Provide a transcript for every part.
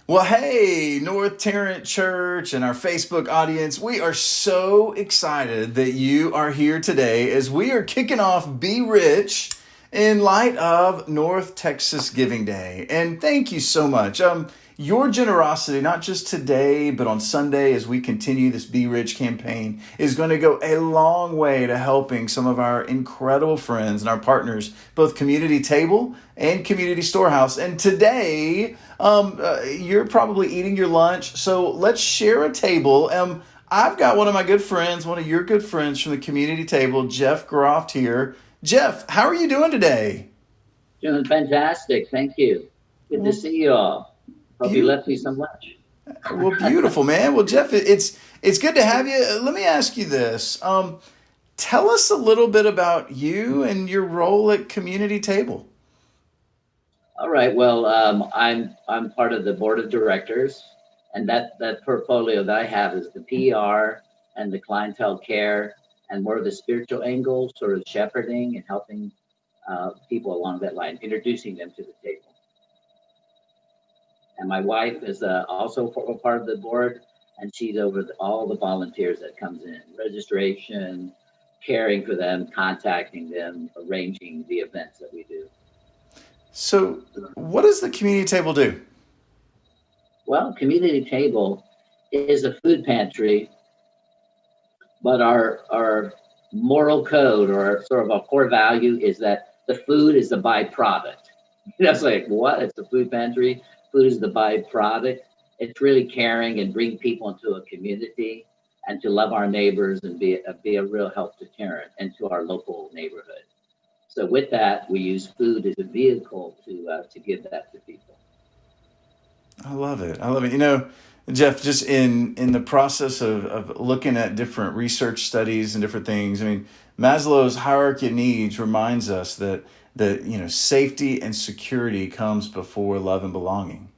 Well, hey, North Tarrant Church and our Facebook audience, we are so excited that you are here today as we are kicking off Be Rich in light of North Texas Giving Day. And thank you so much. Your generosity, not just today, but on Sunday as we continue this Be Rich campaign, is going to go a long way to helping some of our incredible friends and our partners, both Community Table and Community Storehouse. And today, you're probably eating your lunch, so let's share a table. I've got one of my good friends, one of your good friends from the Community Table, Jeff Groft here. Jeff, how are you doing today? Doing fantastic. Thank you. Good to Well, see you all. Hope you beautiful. left me some lunch. Well, beautiful, man. Well, Jeff, it's good to have you. Let me ask you this. Tell us a little bit about you and your role at Community Table. All right. Well, I'm part of the board of directors, and that portfolio that I have is the PR and the clientele care, and more of the spiritual angle, sort of shepherding and helping people along that line, introducing them to the table. And my wife is also a part of the board, and she's over all the volunteers that comes in, registration, caring for them, contacting them, arranging the events that we do. So, what does the Community Table do? Well, Community Table is a food pantry, but our moral code or sort of a core value is that the food is the byproduct. That's like, what? It's a food pantry. Food is the byproduct. It's really caring and bring people into a community and to love our neighbors and be a real help to Tarrant and to our local neighborhood. So with that, we use food as a vehicle to give that to people. I love it. I love it. You know, Jeff, just in the process of looking at different research studies and different things, I mean, Maslow's hierarchy of needs reminds us that safety and security comes before love and belonging.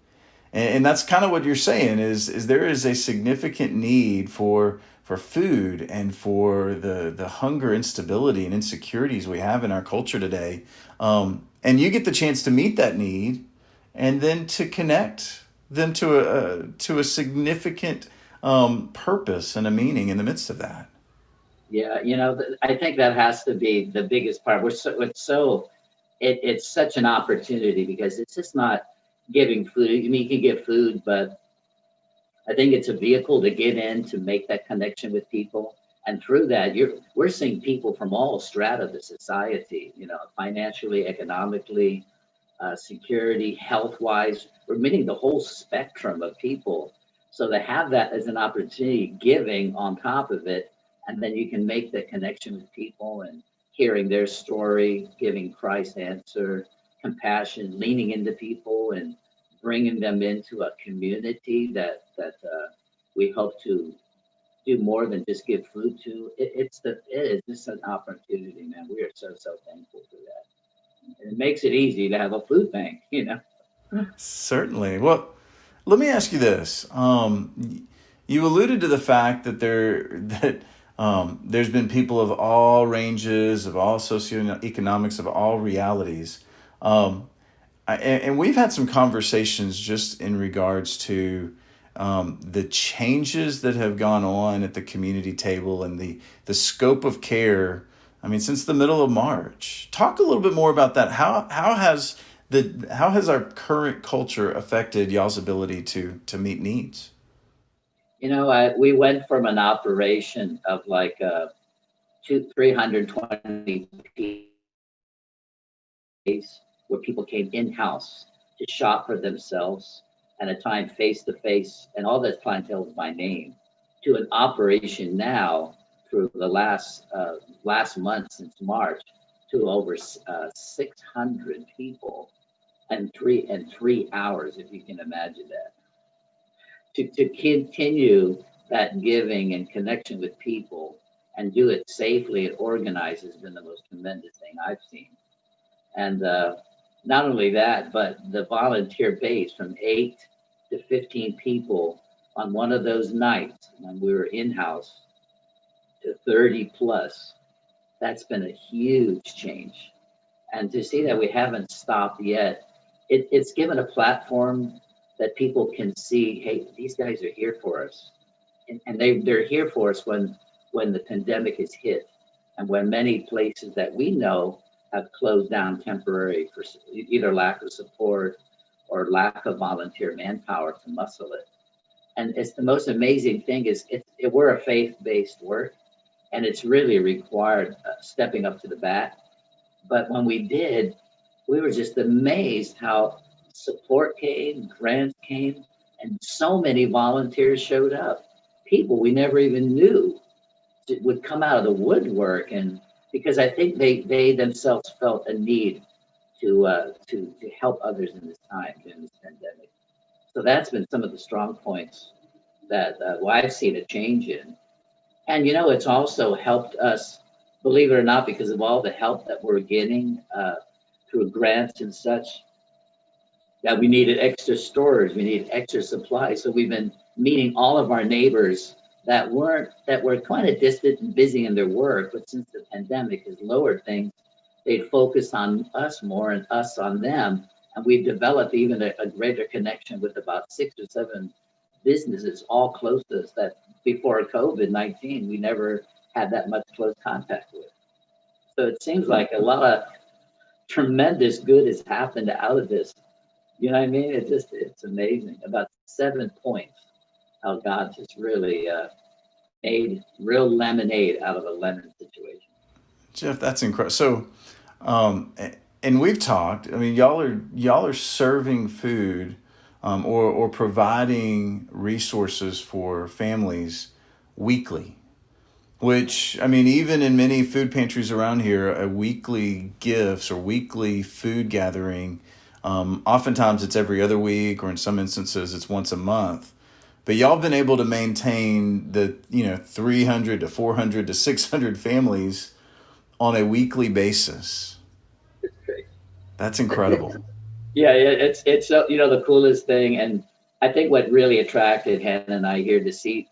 And that's kind of what you're saying is there is a significant need for food and for the hunger, instability, and insecurities we have in our culture today. And you get the chance to meet that need and then to connect them to a significant purpose and a meaning in the midst of that. Yeah, I think that has to be the biggest part. It's such an opportunity because it's just not giving food. I mean, you can give food, but I think it's a vehicle to get in to make that connection with people. And through that, we're seeing people from all strata of the society, financially, economically, security, health wise. We're meeting the whole spectrum of people. So to have that as an opportunity, giving on top of it, and then you can make the connection with people and hearing their story, giving Christ answer, compassion, leaning into people and bringing them into a community that we hope to do more than just give food to. It is just an opportunity, man. We are so thankful for that. And it makes it easy to have a food bank. Certainly. Well, let me ask you this. You alluded to the fact that there's been people of all ranges, of all socioeconomics, of all realities. Um, and we've had some conversations just in regards to the changes that have gone on at the community table and the scope of care. I mean, since the middle of March. Talk a little bit more about that. How has our current culture affected y'all's ability to meet needs? We went from an operation of like 320 days where people came in-house to shop for themselves and a time face-to-face and all that clientele is by name to an operation now through the last month since March to over 600 people and 3 hours, if you can imagine that. To continue that giving and connection with people and do it safely and organized has been the most tremendous thing I've seen. And not only that, but the volunteer base from 8 to 15 people on one of those nights when we were in house to 30 plus, that's been a huge change. And to see that we haven't stopped yet, it's given a platform that people can see, hey, these guys are here for us. And they're here for us when the pandemic has hit and when many places that we know have closed down temporarily for either lack of support or lack of volunteer manpower to muscle it. And it's the most amazing thing is we're a faith-based work, and it's really required stepping up to the bat. But when we did, we were just amazed how support came, grants came, and so many volunteers showed up. People we never even knew would come out of the woodwork, and because I think they themselves felt a need to help others in this time during this pandemic. So that's been some of the strong points that well, I've seen a change in. And it's also helped us, believe it or not, because of all the help that we're getting through grants and such, that we needed extra storage, we needed extra supplies. So we've been meeting all of our neighbors that were kind of distant and busy in their work, but since the pandemic has lowered things, they focus on us more and us on them. And we've developed even a greater connection with about 6 or 7 businesses all close to us that before COVID-19, we never had that much close contact with. So it seems like a lot of tremendous good has happened out of this. You know what I mean? It's amazing. About 7 points, how God just really made real lemonade out of a lemon situation. Jeff, that's incredible. So, and we've talked. I mean, y'all are serving food, or providing resources for families weekly. Which, I mean, even in many food pantries around here, a weekly gifts or weekly food gathering, oftentimes it's every other week, or in some instances it's once a month. But y'all have been able to maintain the 300 to 400 to 600 families on a weekly basis. It's great. That's incredible. Yeah, it's the coolest thing, and I think what really attracted Hannah and I here to see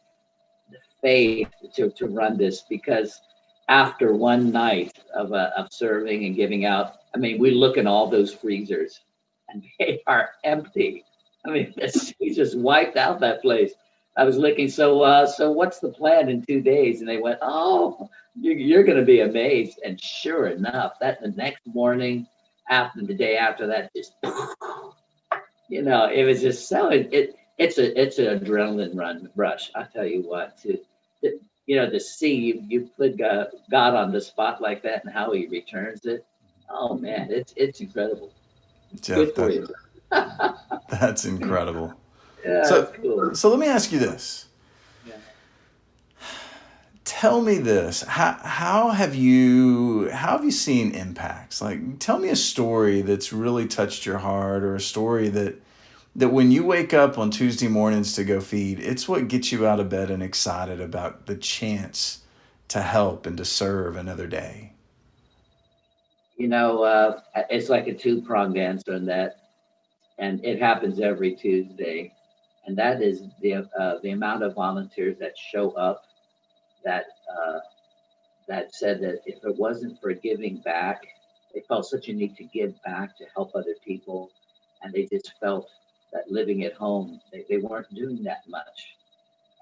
the faith to run this, because after one night of serving and giving out, I mean, we look in all those freezers and they are empty. I mean, we just wiped out that place. I was looking, so what's the plan in 2 days? And they went, oh, you're going to be amazed. And sure enough, that the next morning, after the day after that, just it was just so it's an adrenaline rush. I tell you what, to see you put God on the spot like that and how He returns it. Oh man, it's incredible. Jeff, Good for you. that's incredible. Yeah, So, it's cool. so let me ask you this. Yeah. Tell me this. How have you seen impacts? Like, tell me a story that's really touched your heart, or a story that when you wake up on Tuesday mornings to go feed, it's what gets you out of bed and excited about the chance to help and to serve another day. It's like a two-pronged answer in that, and it happens every Tuesday, and that is the amount of volunteers that show up that uh, that said that if it wasn't for giving back, they felt such a need to give back to help other people, and they just felt that living at home, they weren't doing that much.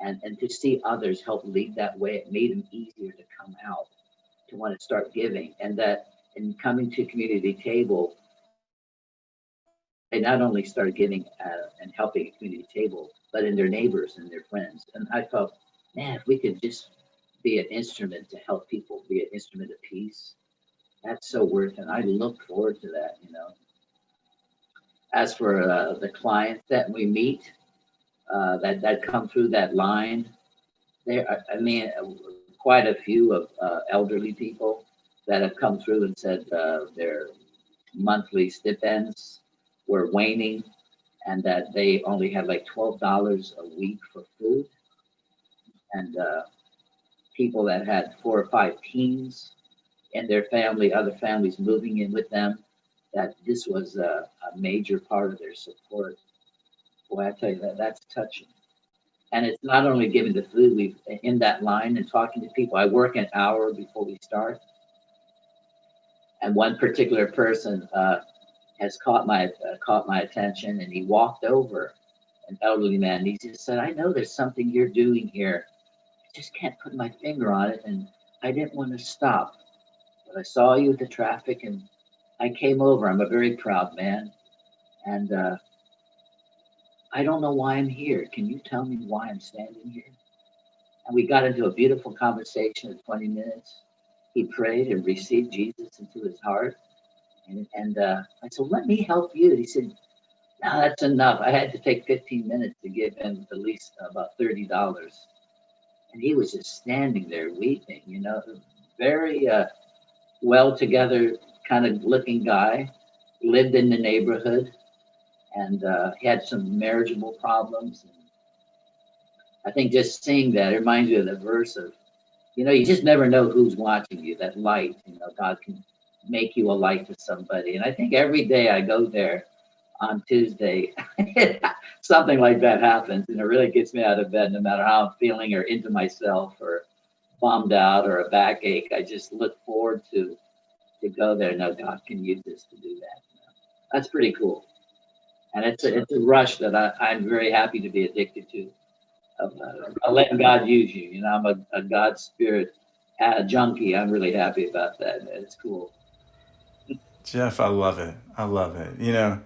And to see others help lead that way, it made them easier to come out, to want to start giving. And that in coming to community table, they not only started giving and helping at community table, but in their neighbors and their friends. And I felt, man, if we could just be an instrument to help people, be an instrument of peace, that's so worth it. I look forward to that. As for the clients that we meet, that come through that line, there, I mean, quite a few of elderly people that have come through and said their monthly stipends were waning, and that they only had like $12 a week for food, and people that had 4 or 5 teens and their family, other families moving in with them, that this was a major part of their support. Boy, I tell you that's touching. And it's not only giving the food, we in that line and talking to people. I work an hour before we start, and one particular person has caught my attention, and he walked over an elderly man. He just said, I know there's something you're doing here. I just can't put my finger on it. And I didn't want to stop. But I saw you at the traffic and I came over. I'm a very proud man. And I don't know why I'm here. Can you tell me why I'm standing here? And we got into a beautiful conversation in 20 minutes. He prayed and received Jesus into his heart. And I said, let me help you. He said, no, that's enough. I had to take 15 minutes to give him at least about $30. And he was just standing there weeping, very well together kind of looking guy, lived in the neighborhood, and he had some marriageable problems. And I think just seeing that, it reminds you of the verse of, you just never know who's watching you, that light, God can make you a light to somebody. And I think every day I go there on Tuesday, something like that happens. And it really gets me out of bed, no matter how I'm feeling or into myself or bummed out or a backache. I just look forward to go there and know God can use this to do that. That's pretty cool. And it's a rush that I'm very happy to be addicted to. Of letting God use you. I'm a God spirit junkie. I'm really happy about that. It's cool. Jeff, I love it. I love it.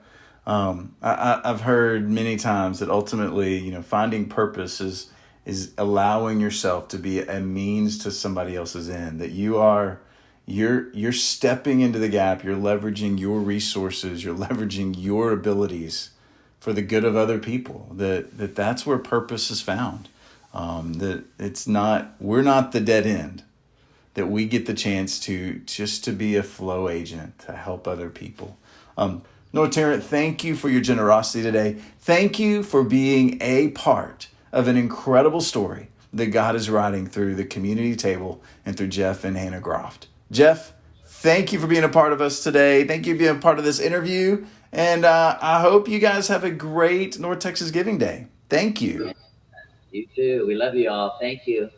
I've heard many times that ultimately, finding purpose is allowing yourself to be a means to somebody else's end. That you're stepping into the gap. You're leveraging your resources. You're leveraging your abilities for the good of other people. That's where purpose is found. That we're not the dead end. That we get the chance to be a flow agent to help other people. Noah Tarrant, thank you for your generosity today. Thank you for being a part of an incredible story that God is writing through the community table and through Jeff and Hannah Groft. Jeff, thank you for being a part of us today. Thank you for being a part of this interview. And I hope you guys have a great North Texas Giving Day. Thank you. You too. We love you all. Thank you.